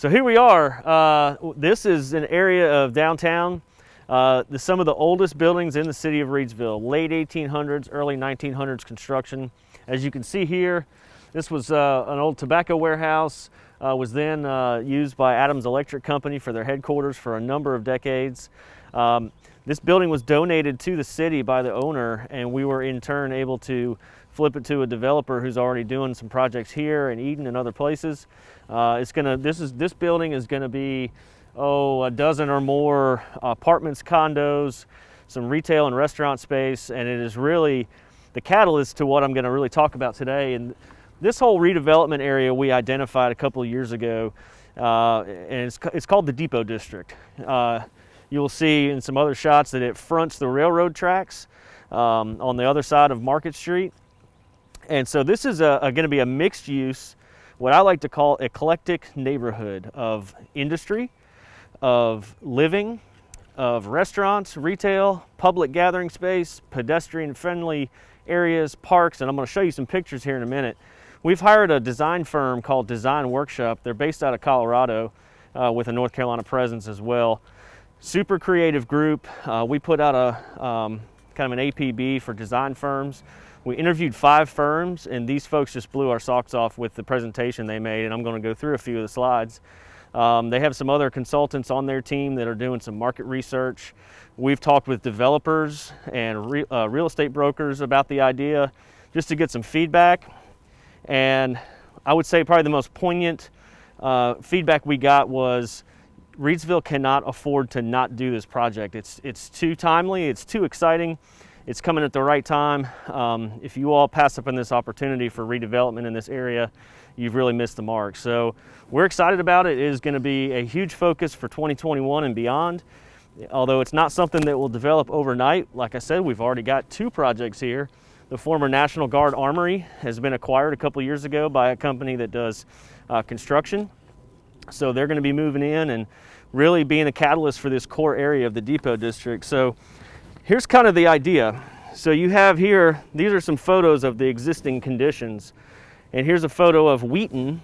So here we are. This is an area of downtown. Some of the oldest buildings in the city of Reidsville, late 1800s, early 1900s construction. As you can see here, this was an old tobacco warehouse, was then used by Adams Electric Company for their headquarters for a number of decades. This building was donated to the city by the owner, and we were in turn able to flip it to a developer who's already doing some projects here in Eden and other places. This building is going to be a dozen or more apartments, condos, some retail and restaurant space, and it is really the catalyst to what I'm going to really talk about today. And this whole redevelopment area we identified a couple of years ago, and it's called the Depot District. You will see in some other shots that it fronts the railroad tracks on the other side of Market Street. And so this is going to be a mixed use, what I like to call eclectic neighborhood of industry, of living, of restaurants, retail, public gathering space, pedestrian friendly areas, parks, and I'm going to show you some pictures here in a minute. We've hired a design firm called Design Workshop. They're based out of Colorado with a North Carolina presence as well. Super creative group. We put out a kind of an APB for design firms. We interviewed 5 firms, and these folks just blew our socks off with the presentation they made, and I'm going to go through a few of the slides. They have some other consultants on their team that are doing some market research. We've talked with developers and real estate brokers about the idea just to get some feedback. And I would say probably the most poignant feedback we got was Reidsville cannot afford to not do this project. It's too timely, it's too exciting. It's coming at the right time. If you all pass up on this opportunity for redevelopment in this area, you've really missed the mark. So we're excited about it. It is going to be a huge focus for 2021 and beyond. Although it's not something that will develop overnight. Like I said, we've already got 2 projects here. The former National Guard Armory has been acquired a couple years ago by a company that does construction. So they're going to be moving in and really being a catalyst for this core area of the Depot District. So here's kind of the idea. So you have here, these are some photos of the existing conditions. And here's a photo of Wheaton,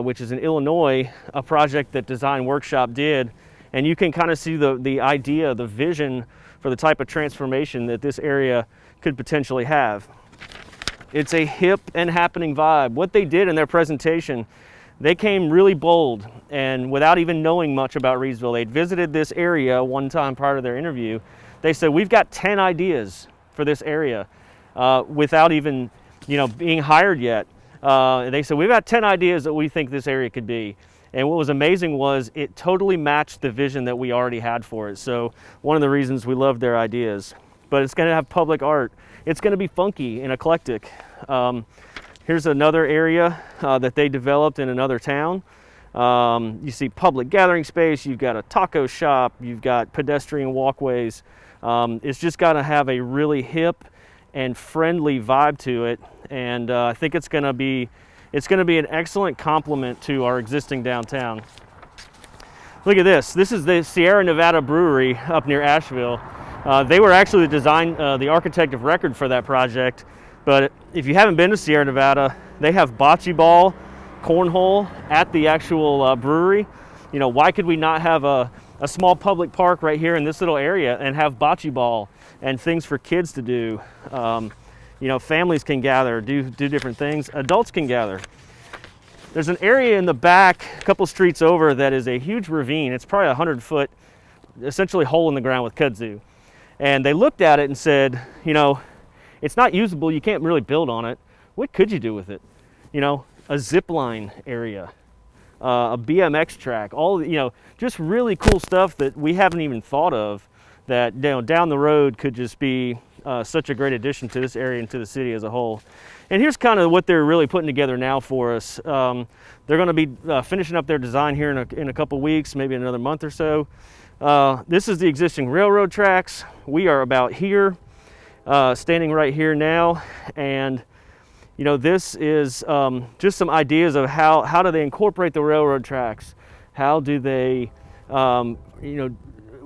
which is in Illinois, a project that Design Workshop did. And you can kind of see the idea, the vision for the type of transformation that this area could potentially have. It's a hip and happening vibe. What they did in their presentation, they came really bold, and without even knowing much about Reidsville, they'd visited this area one time prior to their interview. They said, we've got 10 ideas for this area without even being hired yet. They said, we've got 10 ideas that we think this area could be. And what was amazing was it totally matched the vision that we already had for it. So one of the reasons we loved their ideas. But it's going to have public art. It's going to be funky and eclectic. Here's another area that they developed in another town. You see public gathering space, you've got a taco shop, you've got pedestrian walkways. It's just got to have a really hip and friendly vibe to it. And I think it's going to be an excellent complement to our existing downtown. Look at this. This is the Sierra Nevada Brewery up near Asheville. They were actually the architect of record for that project. But if you haven't been to Sierra Nevada, they have bocce ball, cornhole at the actual brewery. Why could we not have a small public park right here in this little area and have bocce ball and things for kids to do? Families can gather, do different things. Adults can gather. There's an area in the back, a couple streets over, that is a huge ravine. It's probably 100-foot, essentially hole in the ground with kudzu. And they looked at it and said, it's not usable, you can't really build on it. What could you do with it? A zip line area, a BMX track, just really cool stuff that we haven't even thought of that down the road could just be such a great addition to this area and to the city as a whole. And here's kind of what they're really putting together now for us. They're going to be finishing up their design here in a couple weeks, maybe another month or so. This is the existing railroad tracks. We are about here, standing right here now, and this is just some ideas of how do they incorporate the railroad tracks? How do they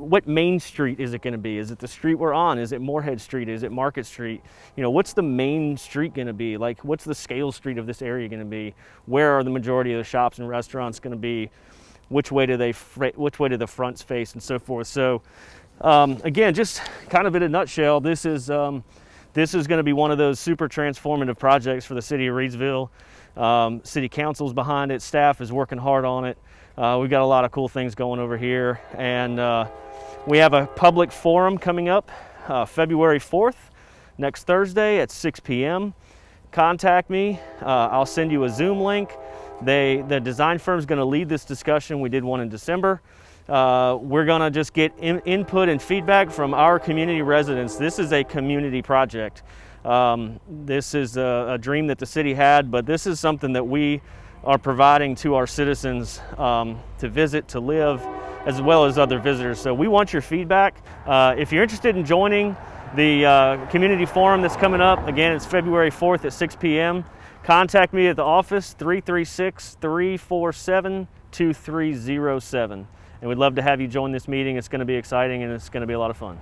what main street is it going to be? Is it the street we're on? Is it Moorhead Street? Is it Market Street? You know, what's the main street going to be? Like, what's the scale street of this area going to be? Where are the majority of the shops and restaurants going to be? Which way do the fronts face, and so forth? So again, just kind of in a nutshell, this is going to be one of those super transformative projects for the city of Reidsville. City council's behind it, staff is working hard on it. We've got a lot of cool things going over here, and we have a public forum coming up February 4th, next Thursday at 6 p.m. Contact me. I'll send you a Zoom link. The design firm is going to lead this discussion. We did one in December. We're going to just get input and feedback from our community residents. This is a community project. This is a dream that the city had, but this is something that we are providing to our citizens to visit, to live, as well as other visitors. So we want your feedback. If you're interested in joining the community forum that's coming up, again, it's February 4th at 6 p.m. Contact me at the office, 336-347-2307. And we'd love to have you join this meeting. It's going to be exciting and it's going to be a lot of fun.